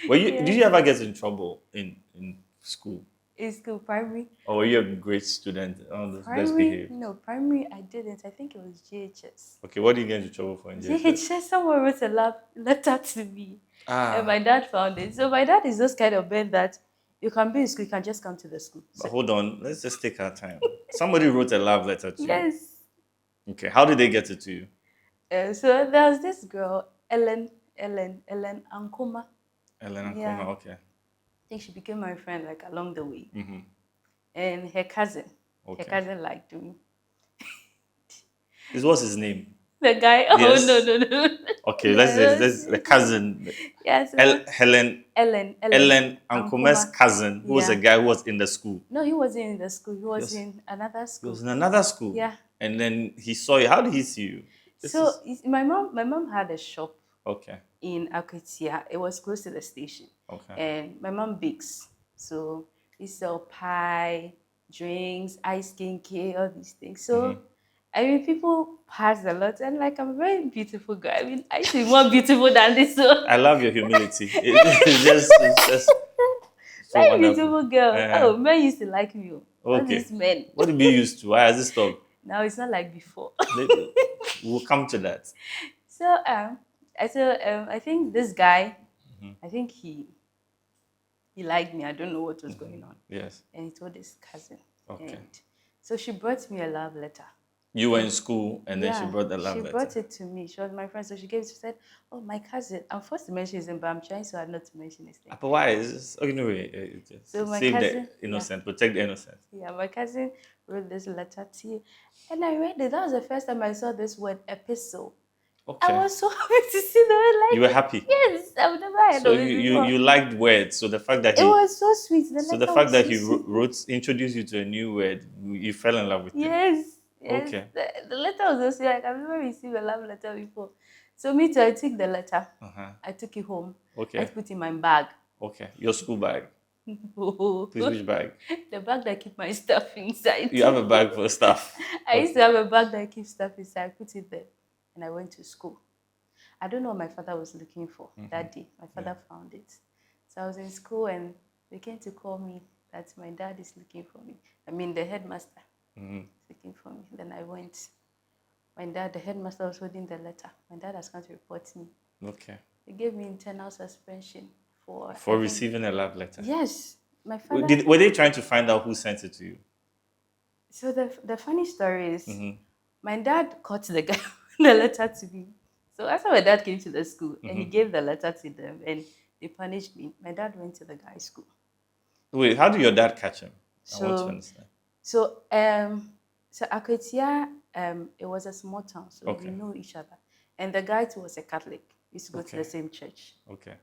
Did you ever get in trouble in school? In school, primary. Or were you a great student? Oh, the best Primary, behaved. no, primary I didn't. I think it was JHS. Okay, what did you get into trouble for in JHS? JHS, someone wrote a letter to me. And my Ah, dad found it. So my dad is those kind of men that you can be in school, you can just come to the school. but hold on. Let's just take our time. Somebody wrote a love letter to you. Yes. Okay, how did they get it to you? So there was this girl, Ellen Ankomah. Elena Yeah. Koma, okay. I think she became my friend like along the way. Mm-hmm. And her cousin Okay. liked me. What's his name? The guy, Yes. no. Okay, Yes. let's the cousin. Yes. Ellen Ellen Ankoma's cousin, who was a Yeah. guy who was in the school. No, he wasn't in the school. He was Yes. in another He school. was in another school. Yeah. And then he saw you. How did he see you? My mom had a shop Okay. in Akotia. It was close to the station. Okay. And my mom bakes. So we sell pie, drinks, ice cream, cake, all these things. So I mean, people pass a lot, and like I'm a very beautiful girl. I mean, I used to be more beautiful than this. So I love your humility. It's just so very wonderful. beautiful girl. Oh, men used to like me. All Okay. these men. What did we used to? Why has this stopped? Now it's not like before. We'll come to that. So I think this guy, I think he liked me. I don't know what was going on. Yes. And he told his cousin. Okay. And so she brought me a love letter. You were in school and then she brought the love letter. She brought it to me. She was my friend. So she said, oh, my cousin. I'm forced to mention his name, but I'm trying so hard not to mention his name. But why? Okay, no way. So my save cousin, the innocent, protect the innocent. Yeah, my cousin wrote this letter to you. And I read it. That was the first time I saw this word epistle. Okay. I was so happy to see the word. Like, you were happy? Yes, I've never heard so of it before. you liked words. So the fact that it was so sweet. The fact that he introduced you to a new word, you fell in love with it. Yes. Okay. The letter was also like I've never received a love letter before. So me too, I took the letter. I took it home. Okay. I put it in my bag. Okay. Your school bag. Please, which bag? The bag that I keep my stuff inside. You have a bag for stuff. I used to have a bag that I keep stuff inside. I put it there. And I went to school. I don't know what my father was looking for that day. My father found it. So I was in school and they came to call me that my dad is looking for me. I mean, the headmaster is looking for me. Then I went. The headmaster was holding the letter. My dad has come to report me. Okay. They gave me internal suspension for receiving a love letter. Yes. My father. Were they trying to find out who sent it to you? So the funny story is my dad caught the guy the letter to me. So after my dad came to the school and he gave the letter to them and they punished me, my dad went to the guy's school. Wait, how did your dad catch him? I want to understand. So Akotia, it was a small town, so we know each other. And the guy too was a Catholic. We used to go to the same church. Okay.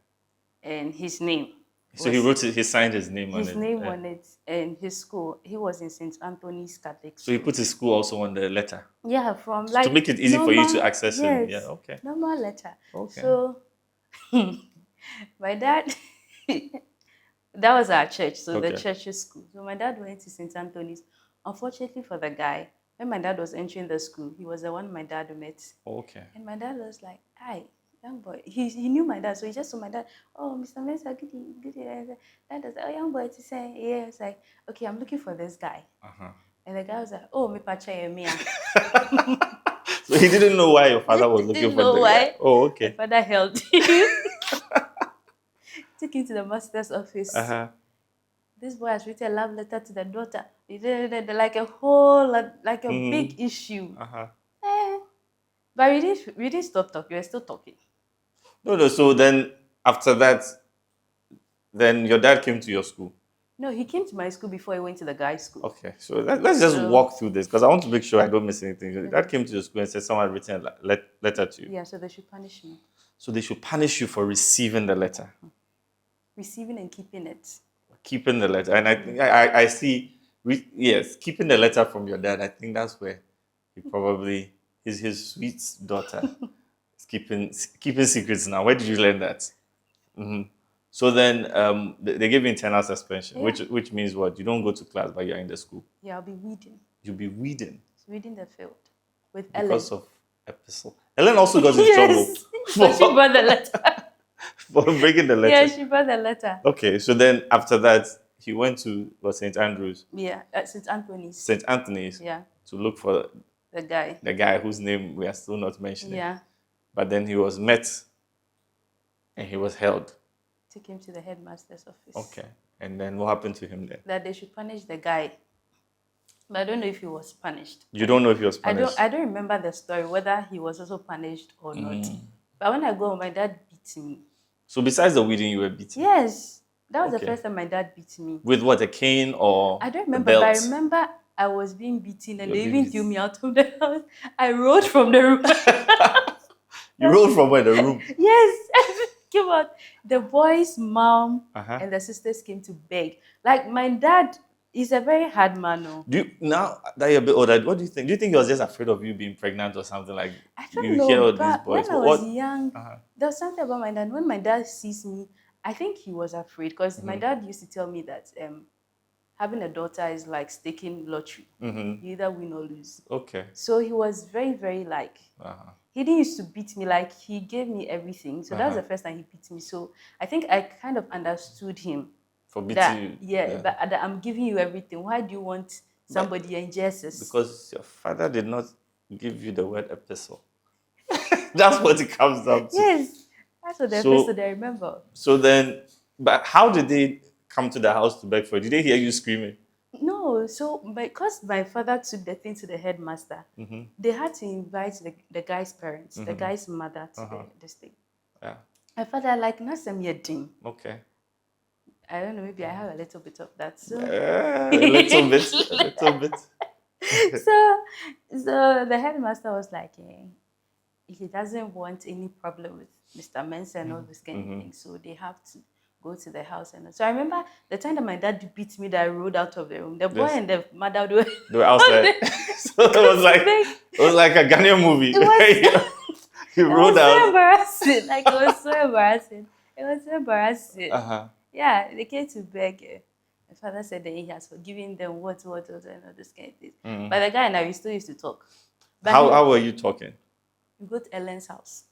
And his name. So he signed his name on it. His name on it. And his school, he was in St. Anthony's Catholic school. So he put his school also on the letter? Yeah, from like... To make it easy for you to access him? Yeah, okay. Normal letter. Okay. So, my dad... that was our church, so the church's school. So my dad went to St. Anthony's. Unfortunately for the guy, when my dad was entering the school, he was the one my dad met. Okay. And my dad was like, hi, young boy. He knew my dad, so he just told my dad, oh, Mr. Mensah, good day. Dad was like, oh, young boy, to say, yeah. It's like, okay, I'm looking for this guy. And the guy was like, oh, me pacha mia. So he didn't know why your father was looking for the guy. Oh, okay. My father held him. Took him to the master's office. This boy has written a love letter to the daughter. Like a whole, like a big issue. But we didn't stop talking. We were still talking. No. So then after that, then your dad came to your school? No, he came to my school before he went to the guy's school. Okay. So let's just walk through this because I want to make sure I don't miss anything. Your dad came to your school and said someone had written a letter to you. Yeah, so they should punish me. So they should punish you for receiving the letter. Receiving and keeping it. Keeping the letter. And I think I see, yes, keeping the letter from your dad, I think that's where he probably, his sweet daughter is keeping secrets now. Where did you learn that? So then they give you internal suspension, which means what? You don't go to class, but you're in the school. Yeah, I'll be weeding. You'll be weeding? Weeding the field with Ellen. Because of epistle. Ellen also got in trouble. But she brought the letter. for bringing the letter. Yeah, she brought the letter. Okay, so then after that, he went to St. Andrews, Yeah, St. Anthony's. St. Anthony's, Yeah, to look for the guy. the guy whose name we are still not mentioning. Yeah, But then he was met and he was held. took him to the headmaster's office. Okay. And then what happened to him then? That they should punish the guy. But I don't know if he was punished. You don't know if he was punished? I don't remember the story, whether he was also punished or not. But when I go home, my dad beat me. So besides the weeding, you were beaten? Yes. That was the first time my dad beat me. With what, a cane or I don't remember, but I remember I was being beaten and they even threw me out of the house. I rolled from the room. You rolled from where? The room? Yes. Came out. The boy's mom and the sisters came to beg. Like, my dad is a very hard man. No? Now that you're a bit older, what do you think? Do you think he was just afraid of you being pregnant or something like I don't you know, hear all but these boys? when I was young, there was something about my dad. When my dad sees me, I think he was afraid because my dad used to tell me that having a daughter is like staking lottery. You either win or lose. Okay. So he was very, very like, he didn't used to beat me, like he gave me everything. So that was the first time he beat me. So I think I kind of understood him. For beating you? Yeah, but that I'm giving you everything. Why do you want somebody in JHS? Because your father did not give you the word epistle. That's what it comes down to. Yes, that's what the episode I remember. So then, but how did they come to the house to beg for you? Did they hear you screaming? No, so because my father took the thing to the headmaster, they had to invite the guy's parents, the guy's mother to this thing. Yeah. My father like, not some yeding. Okay. I don't know, maybe I have a little bit of that. So a little bit, a little bit. so the headmaster was like, he doesn't want any problem with Mr. Mensah and all this kind of thing, so they have to go to the house. And so I remember the time that my dad beat me, that I rolled out of the room. The boy and the mother they were outside. So it was like a Ghanaian movie. He rolled out. So embarrassing. Like, it was so embarrassing. It was so embarrassing. Yeah, they came to beg. My father said that he has forgiven them, what, and all this kind of thing. But the guy and I, we still used to talk. But how were you talking? We go to Ellen's house.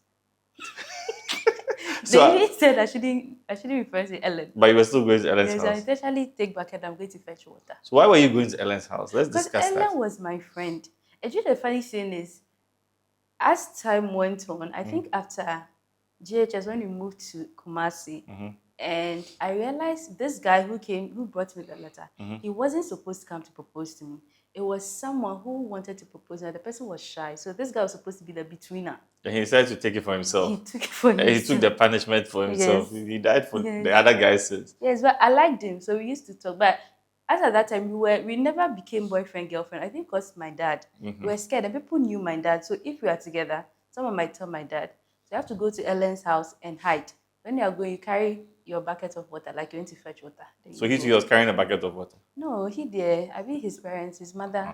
So they even said I shouldn't refer to Ellen. But you were still going to Ellen's house? Yes, I intentionally take bucket, I'm going to fetch water. So why were you going to Ellen's house? Let's discuss that. Because Ellen was my friend. Actually, the funny thing is, as time went on, I think after JHS, when we moved to Kumasi, and I realized this guy who brought me the letter, he wasn't supposed to come to propose to me. It was someone who wanted to propose, and the person was shy. So this guy was supposed to be the betweener. And he decided to take it for himself. He took it for himself. He took the punishment for himself. Yes. He died for the other guy's sins. Yes, but I liked him, so we used to talk. But as at that time, we never became boyfriend, girlfriend. I think because my dad, we were scared, and people knew my dad. So if we are together, someone might tell my dad. So you have to go to Ellen's house and hide. When you are going, you carry your bucket of water, like you went to fetch water. So he was carrying a bucket of water? No, he did. I mean, his parents, his mother,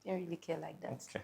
didn't really care like that. Okay.